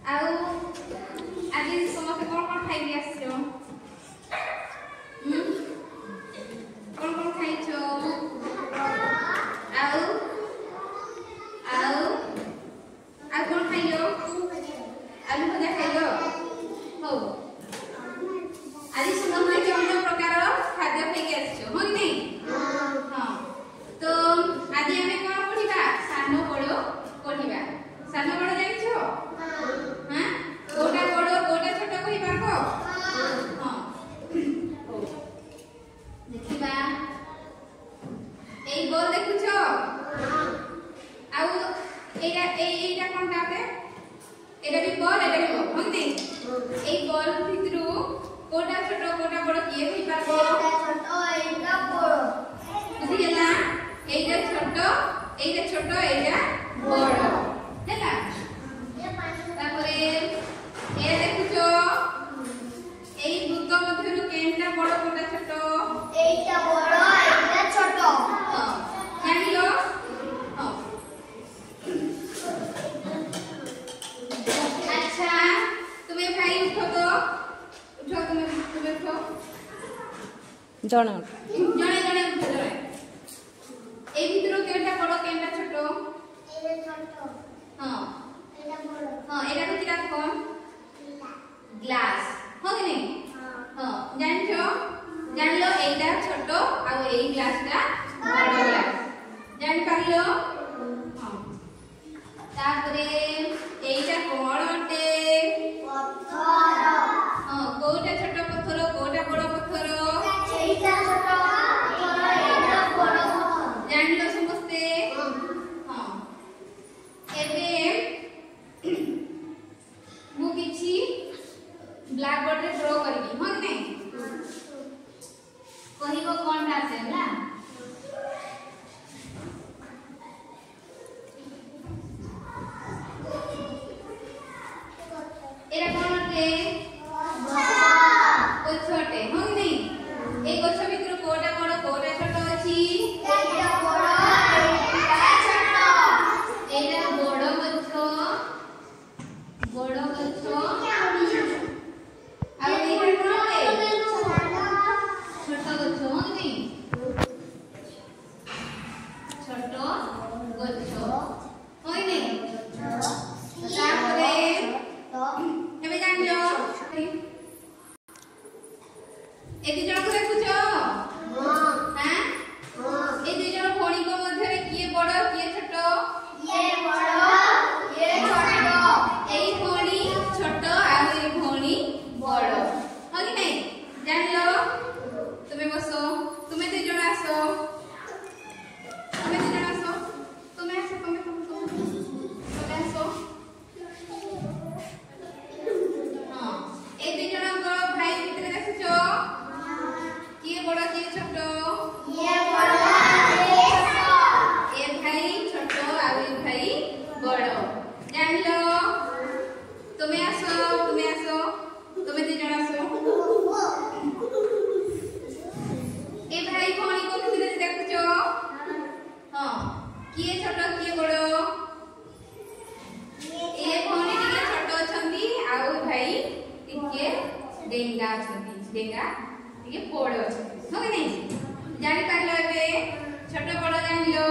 आउ आज समस्त कौन कौन खाई आसो कौन कौन खाइछो आउ आउ आ कौन खाइलो आलू भजा खाइलो हो आज समस्त केवल प्रकार खाद्य खाई आसो हो कि नहीं हां तो आज हमें कौन पढ़िबा सानो बड़ो पढ़िबा सानो बड़ो जानिछो हां कोटा बड़ो कोटा छोटो कहि पारबो हां देखिबा এই বল দেখুছো আউ এইটা কোনটা হবে এটা বি বল এটা বি বল হইনি এই বল ভিতরু কোটা ছোট কোটা বড় কি হই পারবো এটা বড় বুঝি গেলা এইটা ছোট এইটা বড় হেলা তারপরে এ দেখুছো এই দুটো মধ্যরু কেনটা বড় কোটা ছোট এইটা বড় এইটা ছোট জানিলো अच्छा तुम्हें भाई उठो तो उठो तुम्हें उठो जण जणे जणे उठो जणे ए ভিতর কেনটা বড় কেনটা ছোট এটা ছোট हां এটা বড় हां এটা তো কিরা কোন গ্লাস हो कि नहीं हां জানছো জানলো এইটা ছোট আর এই গ্লাসটা বড় গ্লাস জানি পারলো हां তারপরে এইটা কোন অটে পথর हां কোটা ছোট পথর কোটা বড় পথর এইটা ছোট পথর এইটা বড় পথর জানলো সমস্তে हां এবে মু কিছু ব্ল্যাক বোর্ড রে ড্র করিবি हो कि नहीं কহিবো কোনটা আছে না এরা কোন অটে গছটে हो कि नहीं এই গছ ভিতর কোটা বড় কোটা ছোট আছে এইটা বড় এইটা ছোট এইটা বড় গছ আর এইটা কোন অটে ছোট গছ हो कि नहीं ছোট গছ हो कि नहीं তারপরে এবে জানলো এই দুই জনকে দেখুছো হ্যাঁ এই দুই জন ভণিক মধ্যে কি বড় কি ছোট ইয়ে বড় ইয়ে ছোট এই ভণি ছোট আর এই ভণি বড় हो कि नहीं জানলো তুমি বসো তুমি দুই জন আসো তুমি দুই জন আসো তুমি আসো তুমি আসো এই দুই জনক ভাই ভিতরে দেখছো কি বড় কি ছোট ইয়ে বড় ইয়ে ছোট এ ভাই ছোট আর এই ভাই বড় জানলো তুমি আসো তুমি দুই জন আসো এ ভাই ভণি কো ভিতরে দেখছো হ্যাঁ কি ছোট কি বড় এ ভণি টিকে ছোট অছন্তি আর ভাই টিকে डेंगा अछंती डेंगा टिके बड़ अछंती हो कि नहीं जानि पारलो एबे छोट बड़ जानिलो